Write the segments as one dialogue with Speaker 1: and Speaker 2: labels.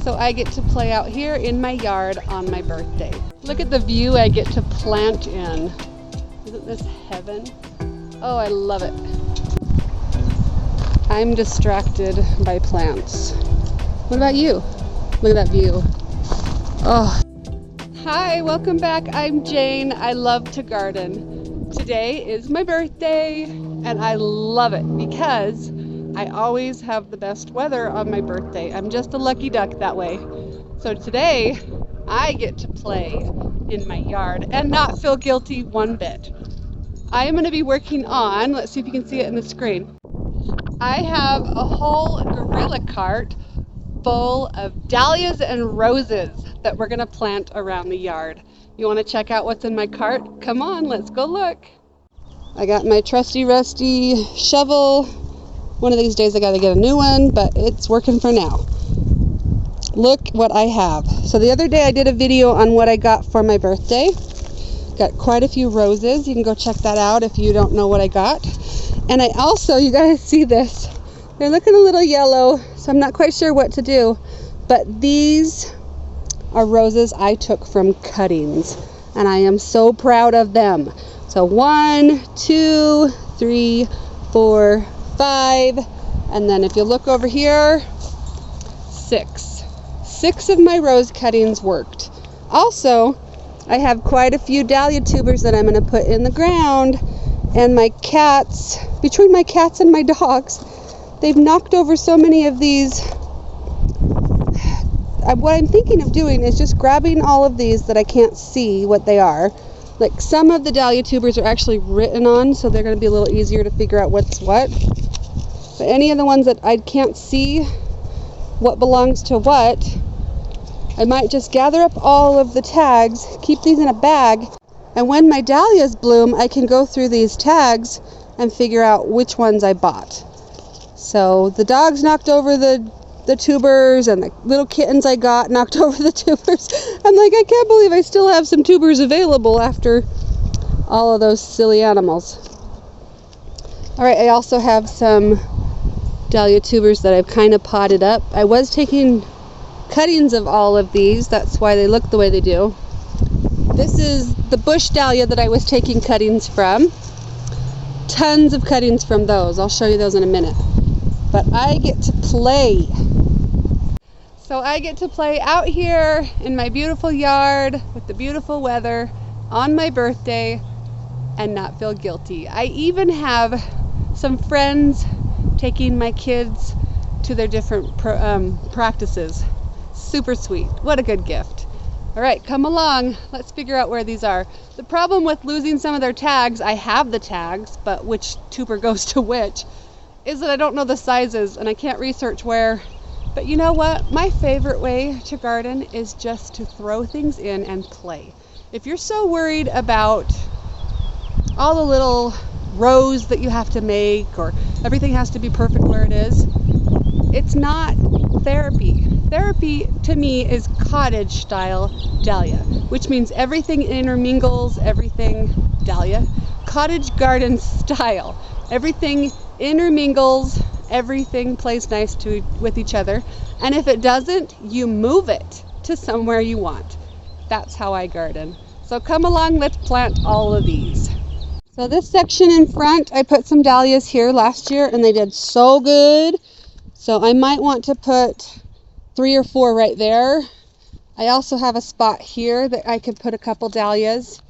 Speaker 1: so I get to play out here in my yard on my birthday. Look at the view I get to plant in. Isn't this heaven? Oh, I love it. I'm distracted by plants. What about you? Look at that view. Oh. Hi, welcome back. I'm Jane. I love to garden. Today is my birthday and I love it because I always have the best weather on my birthday. I'm just a lucky duck that way. So today I get to play in my yard and not feel guilty one bit. I am going to be working on, let's see if you can see it in the screen. I have a whole gorilla cart full of dahlias and roses that we're going to plant around the yard. You want to check out what's in my cart? Come on, let's go look. I got my trusty rusty shovel. One of these days I got to get a new one, but it's working for now. Look what I have. So the other day I did a video on what I got for my birthday. Got quite a few roses. You can go check that out if you don't know what I got. And I also, you guys see this, they're looking a little yellow, so I'm not quite sure what to do. But these are roses I took from cuttings, and I am so proud of them. So 1, 2, 3, 4, 5, and then if you look over here, 6. 6 of my rose cuttings worked. Also, I have quite a few dahlia tubers that I'm going to put in the ground, and my cats, between my cats and my dogs, they've knocked over so many of these. What I'm thinking of doing is just grabbing all of these that I can't see what they are. Like some of the dahlia tubers are actually written on, so they're going to be a little easier to figure out what's what. But any of the ones that I can't see what belongs to what, I might just gather up all of the tags, keep these in a bag, and when my dahlias bloom, I can go through these tags and figure out which ones I bought. So the dogs knocked over the tubers, and the little kittens I got knocked over the tubers. I'm like, I can't believe I still have some tubers available after all of those silly animals. Alright, I also have some dahlia tubers that I've kind of potted up. I was taking cuttings of all of these, that's why they look the way they do. This is the bush dahlia that I was taking cuttings from. Tons of cuttings from those. I'll show you those in a minute. But I get to play. So I get to play out here in my beautiful yard with the beautiful weather on my birthday and not feel guilty. I even have some friends taking my kids to their different practices. Super sweet. What a good gift. All right, come along. Let's figure out where these are. The problem with losing some of their tags, I have the tags, but which tuber goes to which, is that I don't know the sizes and I can't research where. But you know what? My favorite way to garden is just to throw things in and play. If you're so worried about all the little rows that you have to make or everything has to be perfect where it is, it's not therapy. Therapy to me is cottage style dahlia, which means everything intermingles, everything dahlia, cottage garden style. Everything intermingles, everything plays nice with each other, and if it doesn't, you move it to somewhere you want. That's how I garden. So come along, let's plant all of these. So this section in front, I put some dahlias here last year and they did so good. So I might want to put 3 or 4 right there. I also have a spot here that I could put a couple dahlias.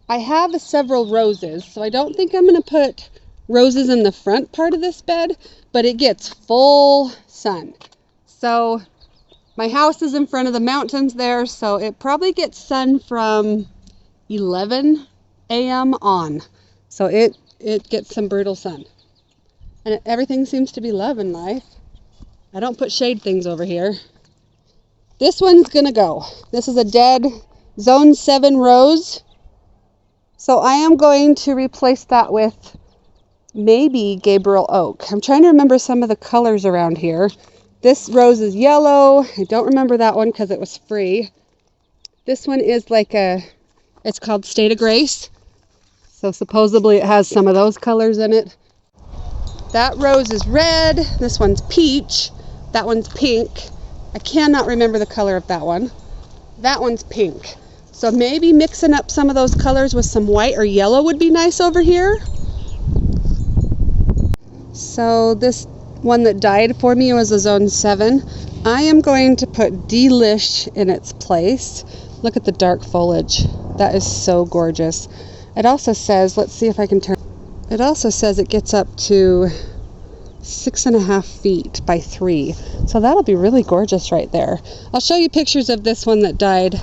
Speaker 1: I have several roses, so I don't think I'm going to put roses in the front part of this bed, but it gets full sun. So my house is in front of the mountains there, so it probably gets sun from 11 a.m. on. So it gets some brutal sun. And everything seems to be loving life. I don't put shade things over here. This one's gonna go. This is a dead Zone 7 rose. So I am going to replace that with maybe Gabriel Oak. I'm trying to remember some of the colors around here. This rose is yellow. I don't remember that one because it was free. This one is like it's called State of Grace. So supposedly it has some of those colors in it. That rose is red. This one's peach. That one's pink. I cannot remember the color of that one. That one's pink. So maybe mixing up some of those colors with some white or yellow would be nice over here. So this one that died for me was a zone 7. I am going to put Delish in its place. Look at the dark foliage. That is so gorgeous. It also says, let's see if I can turn. It also says it gets up to 6.5 feet by 3. So that'll be really gorgeous right there. I'll show you pictures of this one that died.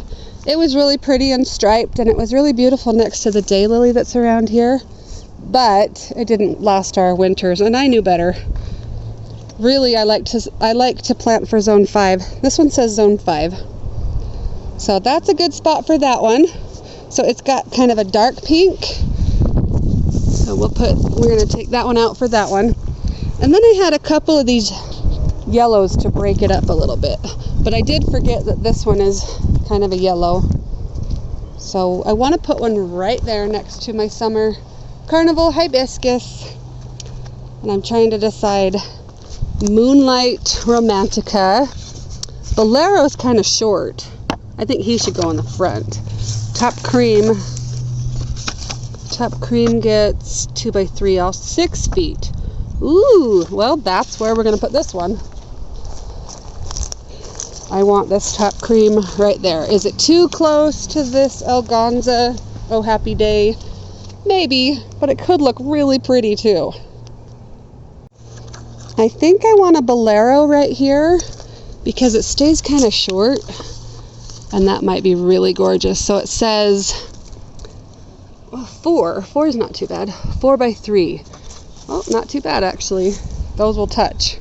Speaker 1: It was really pretty and striped, and it was really beautiful next to the daylily that's around here. But it didn't last our winters, and I knew better. Really, I like to plant for zone 5. This one says zone 5. So that's a good spot for that one. So it's got kind of a dark pink. So we're going to take that one out for that one. And then I had a couple of these yellows to break it up a little bit. But I did forget that this one is kind of a yellow. So I want to put one right there next to my summer carnival hibiscus. And I'm trying to decide Moonlight Romantica. Bolero's kind of short. I think he should go in the front. Top cream gets 2 by 3, all 6 feet. Ooh, well, that's where we're going to put this one. I want this top cream right there. Is it too close to this Elganza? Oh, happy day. Maybe, but it could look really pretty too. I think I want a Bolero right here because it stays kind of short, and that might be really gorgeous. So it says 4 is not too bad. 4 by 3. Oh, not too bad actually. Those will touch.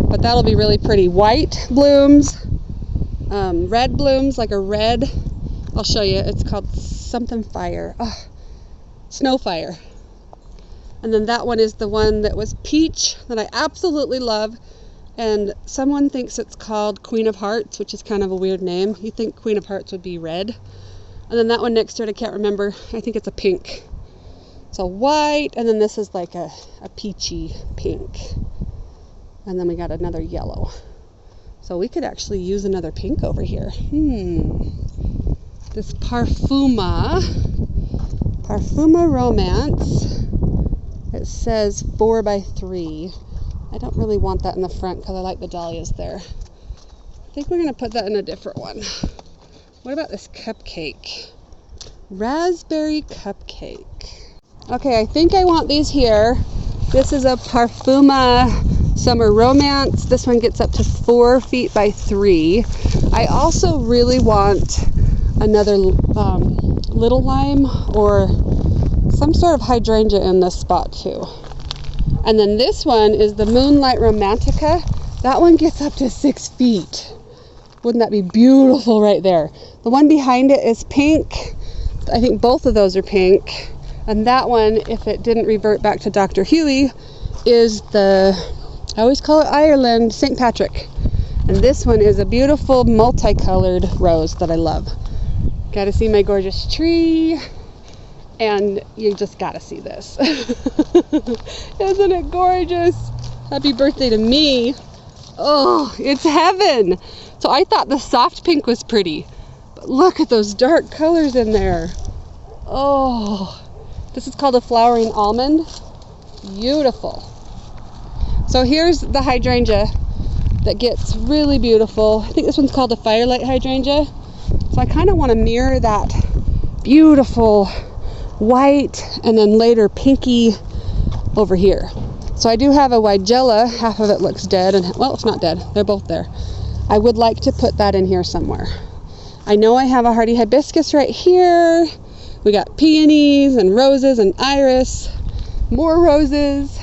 Speaker 1: But that'll be really pretty. White blooms, red blooms, like a red. I'll show you. It's called something fire. Oh, snow fire. And then that one is the one that was peach that I absolutely love. And someone thinks it's called Queen of Hearts, which is kind of a weird name. You think Queen of Hearts would be red. And then that one next to it, I can't remember. I think it's a pink. So white, and then this is like a peachy pink. And then we got another yellow. So we could actually use another pink over here. This Parfuma Romance. It says 4 by 3. I don't really want that in the front because I like the dahlias there. I think we're going to put that in a different one. What about this cupcake? Raspberry cupcake. Okay, I think I want these here. This is a Parfuma Summer Romance. This one gets up to 4 feet by 3. I also really want another little lime or some sort of hydrangea in this spot too. And then this one is the Moonlight Romantica. That one gets up to 6 feet. Wouldn't that be beautiful right there? The one behind it is pink. I think both of those are pink. And that one, if it didn't revert back to Dr. Huey, is I always call it Ireland, St. Patrick. And this one is a beautiful multicolored rose that I love. Got to see my gorgeous tree. And you just got to see this. Isn't it gorgeous? Happy birthday to me. Oh, it's heaven. So I thought the soft pink was pretty. But look at those dark colors in there. Oh. This is called a flowering almond. Beautiful. So here's the hydrangea that gets really beautiful. I think this one's called a firelight hydrangea. So I kind of want to mirror that beautiful white and then later pinky over here. So I do have a Weigela. Half of it looks dead, and well, it's not dead. They're both there. I would like to put that in here somewhere. I know I have a hardy hibiscus right here. We got peonies and roses and iris, more roses.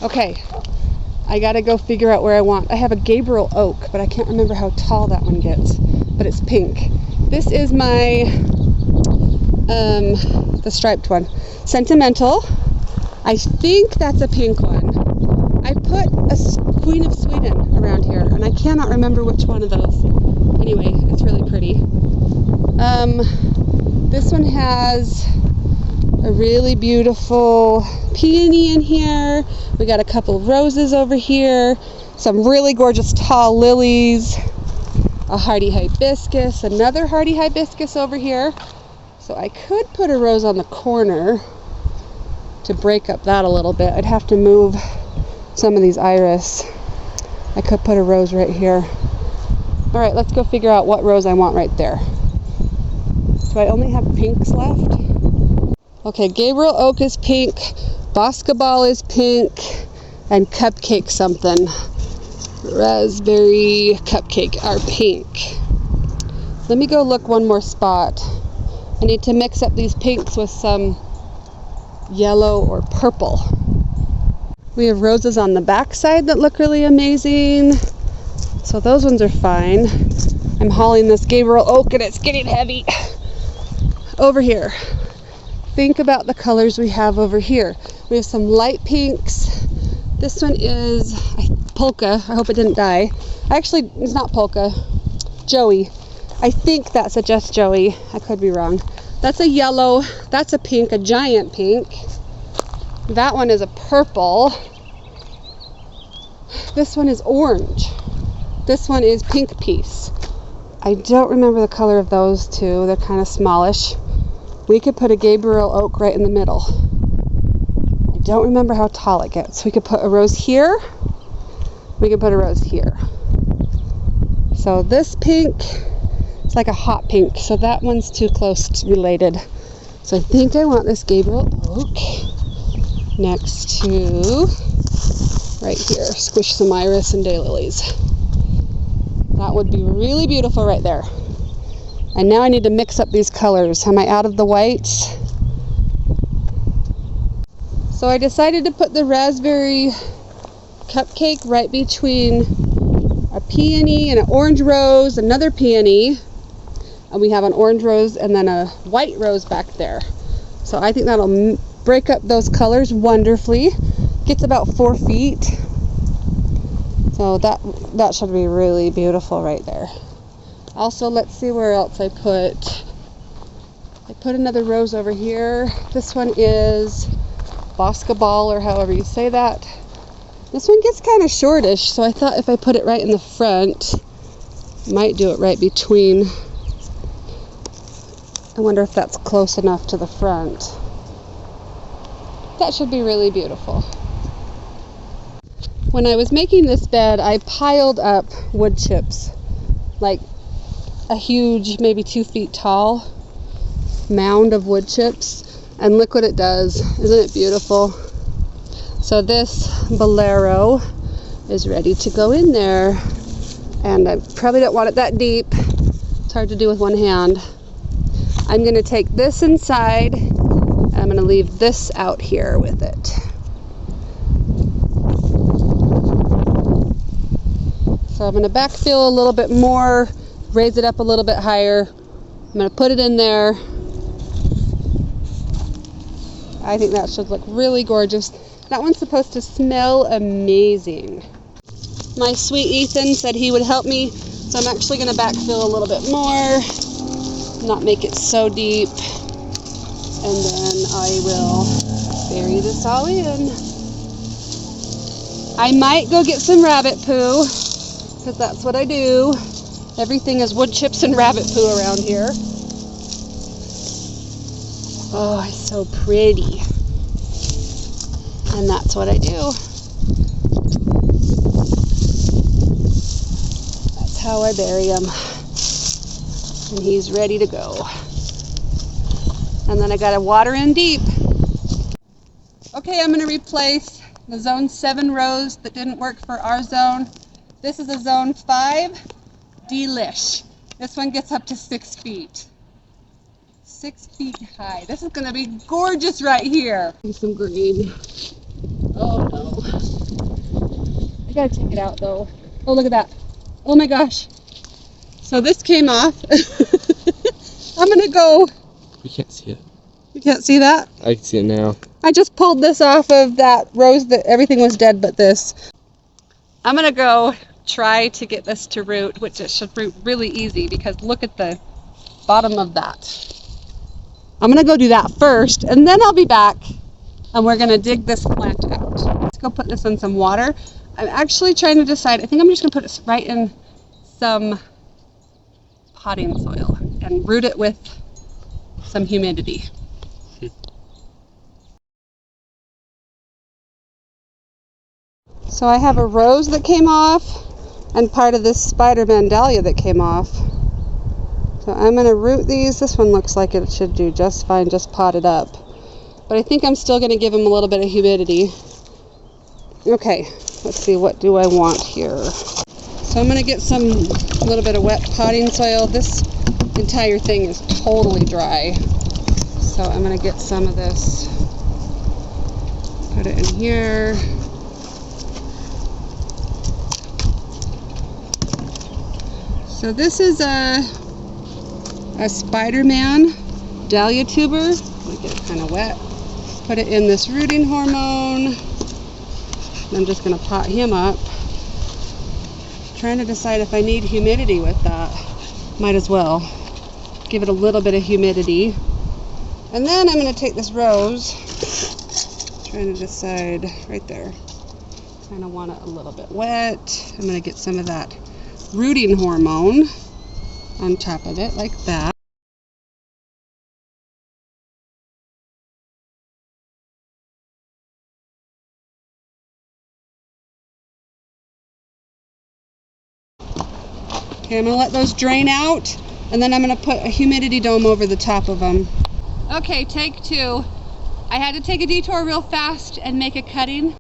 Speaker 1: Okay, I gotta go figure out where I want. I have a Gabriel oak, but I can't remember how tall that one gets, but it's pink. This is my, the striped one, Sentimental. I think that's a pink one. I put a Queen of Sweden around here, and I cannot remember which one of those. Anyway, it's really pretty. This one has a really beautiful peony in here. We got a couple of roses over here. some really gorgeous tall lilies, a hardy hibiscus, another hardy hibiscus over here. So I could put a rose on the corner to break up that a little bit. I'd have to move some of these iris. I could put a rose right here. All right, let's go figure out what rose I want right there. Do I only have pinks left? Okay, Gabriel Oak is pink, Boscobal is pink, and Cupcake something. Raspberry Cupcake are pink. Let me go look one more spot. I need to mix up these pinks with some yellow or purple. We have roses on the back side that look really amazing. So those ones are fine. I'm hauling this Gabriel Oak and it's getting heavy. Over here. Think about the colors we have over here. We have some light pinks. This one is polka. I hope it didn't die. Actually, it's not polka. Joey. I think that's a just Joey. I could be wrong. That's a yellow. That's a pink, a giant pink. That one is a purple. This one is orange. This one is pink piece. I don't remember the color of those two. They're kind of smallish. We could put a Gabriel Oak right in the middle. I don't remember how tall it gets. We could put a rose here. We could put a rose here. So this pink, it's like a hot pink. So that one's too close related. So I think I want this Gabriel Oak next to right here. Squish some iris and daylilies. That would be really beautiful right there. And now I need to mix up these colors. Am I out of the whites? So I decided to put the raspberry cupcake right between a peony and an orange rose, another peony, and we have an orange rose and then a white rose back there. So I think that'll break up those colors wonderfully. Gets about 4 feet. So that should be really beautiful right there. Also, let's see where else I put. I put another rose over here. This one is Boscobal, or however you say that. This one gets kind of shortish, so I thought if I put it right in the front, I might do it right between. I wonder if that's close enough to the front. That should be really beautiful. When I was making this bed, I piled up wood chips, like a huge, maybe 2 feet tall mound of wood chips, and look what it does. Isn't it beautiful? So this bolero is ready to go in there, and I probably don't want it that deep. It's hard to do with one hand. I'm going to take this inside, and I'm going to leave this out here with it. So I'm going to backfill a little bit more, raise it up a little bit higher. I'm going to put it in there. I think that should look really gorgeous. That one's supposed to smell amazing. My sweet Ethan said he would help me, so I'm actually going to backfill a little bit more, not make it so deep, and then I will bury this all in. I might go get some rabbit poo, because that's what I do. Everything is wood chips and rabbit poo around here. Oh, it's so pretty. And that's what I do. That's how I bury him. And he's ready to go. And then I gotta water in deep. Okay, I'm gonna replace the zone 7 rose that didn't work for our zone. This is a zone 5 delish. This one gets up to 6 feet. 6 feet high. This is gonna be gorgeous right here. And some green. Oh no. I gotta take it out though. Oh, look at that. Oh my gosh. So this came off. I'm gonna go.
Speaker 2: We can't see it.
Speaker 1: You can't see that?
Speaker 2: I can see it now.
Speaker 1: I just pulled this off of that rose that everything was dead but this. I'm gonna go try to get this to root, which it should root really easy because look at the bottom of that. I'm gonna go do that first and then I'll be back and we're gonna dig this plant out. Let's go put this in some water. I'm actually trying to decide. I think I'm just going to put it right in some potting soil and root it with some humidity. So I have a rose that came off and part of this Spider-Man dahlia that came off. So I'm going to root these. This one looks like it should do just fine, just potted up. But I think I'm still going to give them a little bit of humidity. Okay, let's see, what do I want here? So I'm going to get a little bit of wet potting soil. This entire thing is totally dry. So I'm going to get some of this, put it in here. So this is a Spider-Man dahlia tuber. Let me get it kind of wet. Put it in this rooting hormone. I'm just going to pot him up. Trying to decide if I need humidity with that. Might as well. Give it a little bit of humidity. And then I'm going to take this rose. Trying to decide right there. Kind of want it a little bit wet. I'm going to get some of that rooting hormone on top of it like that. Okay, I'm going to let those drain out, and then I'm going to put a humidity dome over the top of them. Okay, take two. I had to take a detour real fast and make a cutting.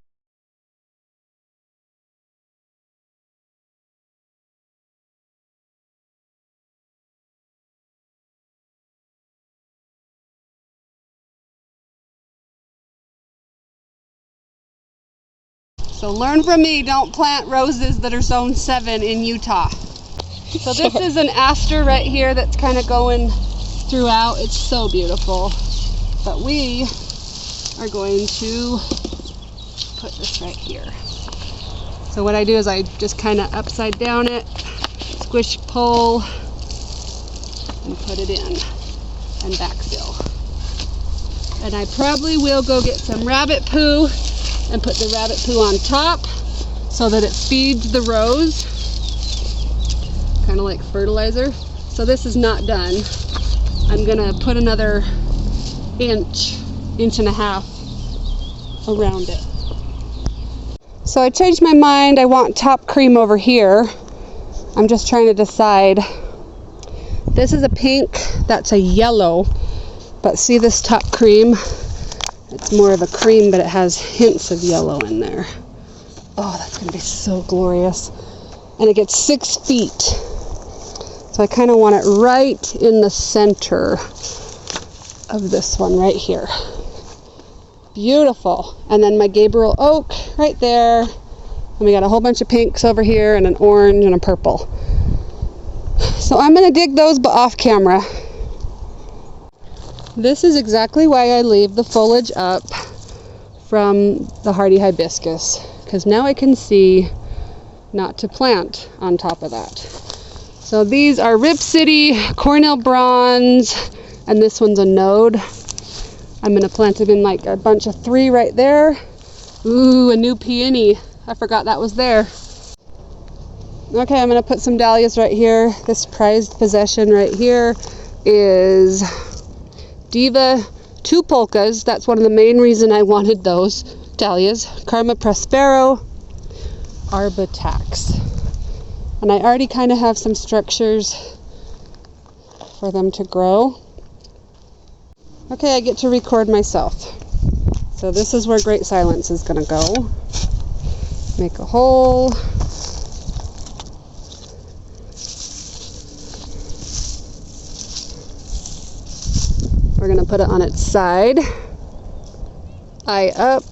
Speaker 1: So learn from me, don't plant roses that are zone 7 in Utah. So this is an aster right here that's kind of going throughout. It's so beautiful. But we are going to put this right here. So what I do is I just kind of upside down it, squish, pull, and put it in and backfill. And I probably will go get some rabbit poo and put the rabbit poo on top so that it feeds the rose, kind of like fertilizer. So this is not done. I'm gonna put another inch and a half around it. So I changed my mind. I want top cream over here. I'm just trying to decide. This is a pink, that's a yellow, but see this top cream? It's more of a cream, but it has hints of yellow in there. Oh, that's gonna be so glorious. And it gets 6 feet. So I kind of want it right in the center of this one right here. Beautiful. And then my Gabriel oak right there. And we got a whole bunch of pinks over here and an orange and a purple. So I'm gonna dig those, but off camera. This is exactly why I leave the foliage up from the hardy hibiscus, because now I can see not to plant on top of that. So these are Rip City, Cornell Bronze, and this one's a node. I'm going to plant them in like a bunch of 3 right there. Ooh, a new peony. I forgot that was there. Okay, I'm going to put some dahlias right here. This prized possession right here is Diva 2 polkas. That's one of the main reason I wanted those dahlias. Karma Prospero Arbitax. And I already kind of have some structures for them to grow. Okay, I get to record myself. So this is where Great Silence is going to go. Make a hole. We're going to put it on its side. Eye up.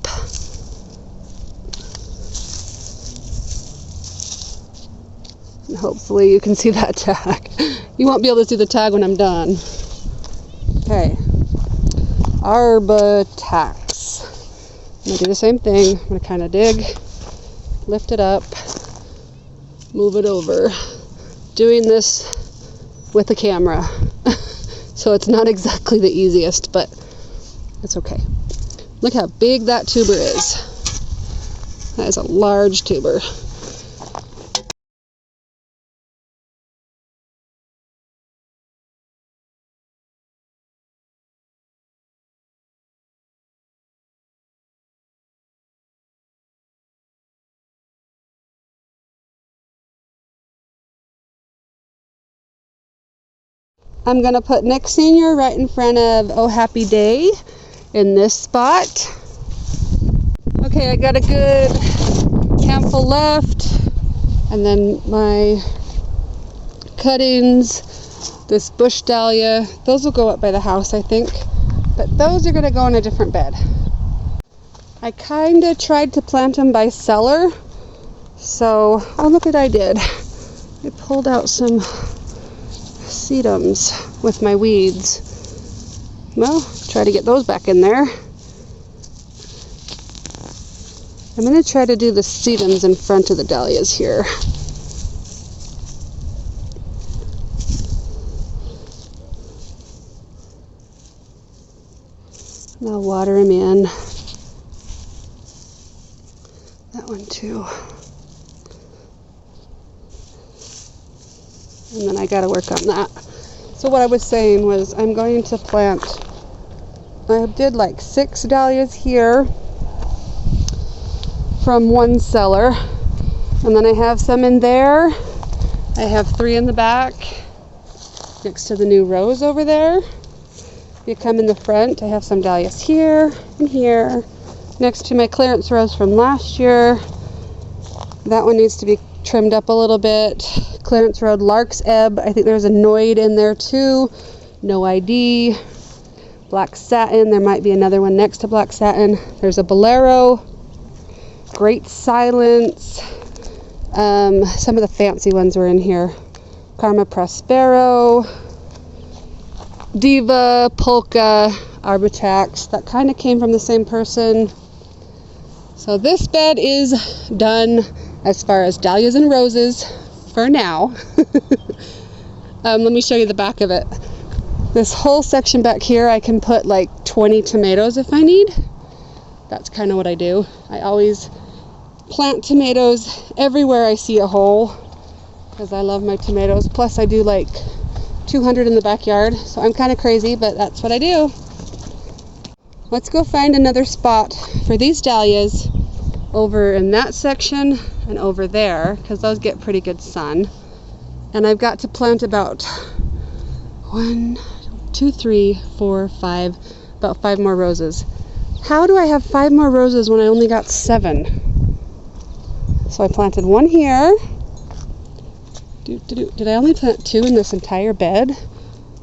Speaker 1: And hopefully you can see that tag. You won't be able to see the tag when I'm done. Okay. Arbitax. I'm going to do the same thing. I'm going to kind of dig, lift it up, move it over. Doing this with the camera. So it's not exactly the easiest, but it's okay. Look how big that tuber is. That is a large tuber. I'm going to put Nick Sr. right in front of Oh Happy Day in this spot. Okay, I got a good handful left. And then my cuttings, this bush dahlia, those will go up by the house, I think. But those are going to go in a different bed. I kind of tried to plant them by cellar. So, oh, look what I did. I pulled out some sedums with my weeds. Well, try to get those back in there. I'm going to try to do the sedums in front of the dahlias here. And I'll water them in. That one too. And then I got to work on that. So what I was saying was I'm going to plant, I did like 6 dahlias here from one cellar, and then I have some in there. I have 3 in the back next to the new rose over there. If you come in the front, I have some dahlias here and here next to my clearance rose from last year. That one needs to be trimmed up a little bit. Clearance Road Lark's Ebb. I think there's a Noid in there too. No ID. Black Satin. There might be another one next to Black Satin. There's a Bolero. Great Silence. Some of the fancy ones were in here. Karma Prospero. Diva, Polka, Arbitrax. That kind of came from the same person. So this bed is done as far as dahlias and roses for now. Let me show you the back of it. This whole section back here, I can put like 20 tomatoes if I need. That's kind of what I do. I always plant tomatoes everywhere I see a hole because I love my tomatoes. Plus I do like 200 in the backyard, so I'm kind of crazy, but that's what I do. Let's go find another spot for these dahlias over in that section and over there, because those get pretty good sun. And I've got to plant about 1, 2, 3, 4, 5, about 5 more roses. How do I have 5 more roses when I only got 7? So I planted 1 here. Did I only plant 2 in this entire bed?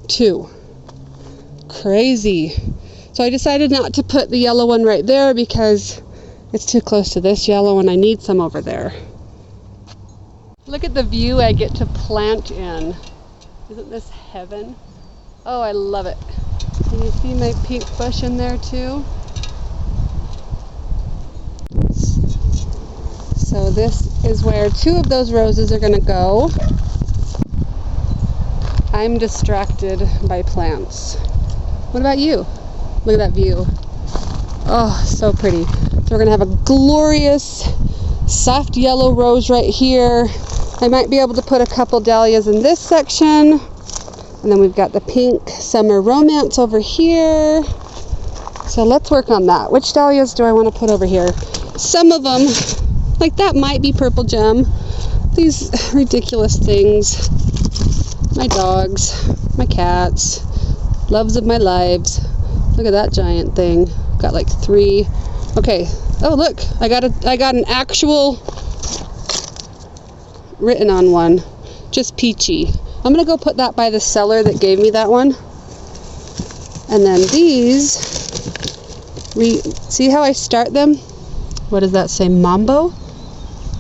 Speaker 1: 2. Crazy. So I decided not to put the yellow one right there because it's too close to this yellow and I need some over there. Look at the view I get to plant in. Isn't this heaven? Oh, I love it. Can you see my pink bush in there too? So this is where 2 of those roses are going to go. I'm distracted by plants. What about you? Look at that view. Oh, so pretty. So we're going to have a glorious soft yellow rose right here. I might be able to put a couple dahlias in this section. And then we've got the pink summer romance over here. So let's work on that. Which dahlias do I want to put over here? Some of them, like that might be purple gem. These ridiculous things. My dogs, my cats, loves of my lives. Look at that giant thing. Got like 3. Okay. Oh, look. I got an actual written on one. Just peachy. I'm going to go put that by the seller that gave me that one. And then these, see how I start them? What does that say? Mambo?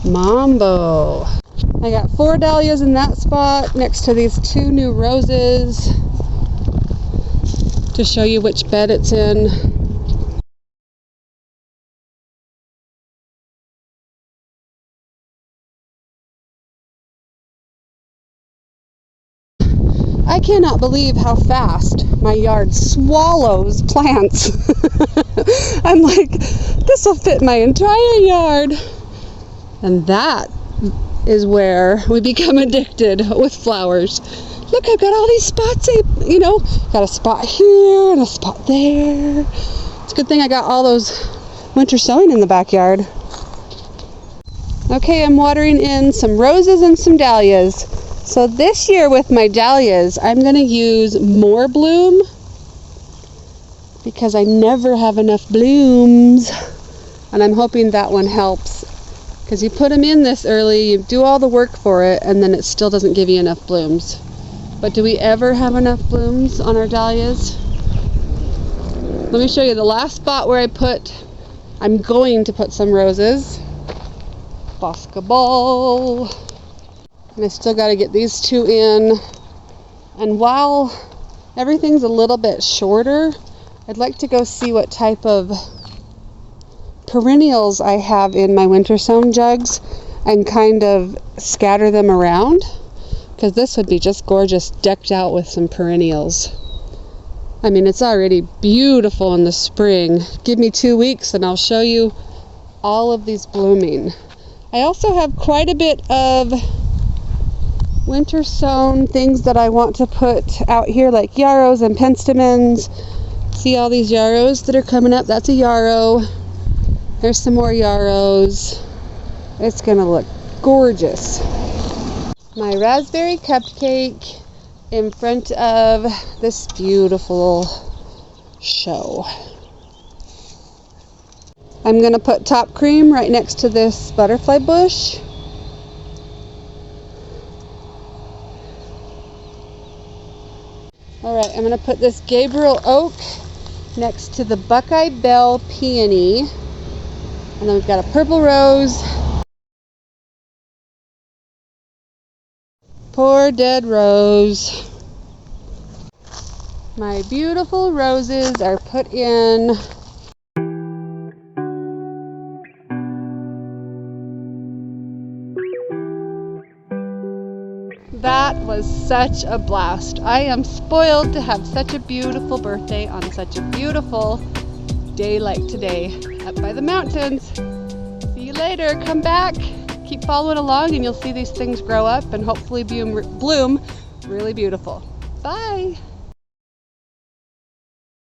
Speaker 1: Mambo. I got 4 dahlias in that spot next to these 2 new roses to show you which bed it's in. I cannot believe how fast my yard swallows plants. I'm like, this will fit my entire yard. And that is where we become addicted with flowers. Look, I've got all these spots, got a spot here and a spot there. It's a good thing I got all those winter sowing in the backyard. Okay, I'm watering in some roses and some dahlias. So this year with my dahlias, I'm going to use more bloom because I never have enough blooms. And I'm hoping that one helps. Because you put them in this early, you do all the work for it, and then it still doesn't give you enough blooms. But do we ever have enough blooms on our dahlias? Let me show you the last spot where I'm going to put some roses. Basketball. And I still got to get these two in. And while everything's a little bit shorter, I'd like to go see what type of perennials I have in my winter sown jugs and kind of scatter them around, because this would be just gorgeous decked out with some perennials. I mean, it's already beautiful in the spring. Give me 2 weeks and I'll show you all of these blooming. I also have quite a bit of winter sown things that I want to put out here, like yarrows and penstemons. See all these yarrows that are coming up? That's a yarrow. There's some more yarrows. It's gonna look gorgeous. My raspberry cupcake in front of this beautiful show. I'm gonna put top cream right next to this butterfly bush. All right, I'm gonna put this Gabriel oak next to the Buckeye Bell peony. And then we've got a purple rose. Poor dead rose. My beautiful roses are put in. That was such a blast. I am spoiled to have such a beautiful birthday on such a beautiful day like today up by the mountains. See you later. Come back. Keep following along and you'll see these things grow up and hopefully bloom really beautiful. Bye.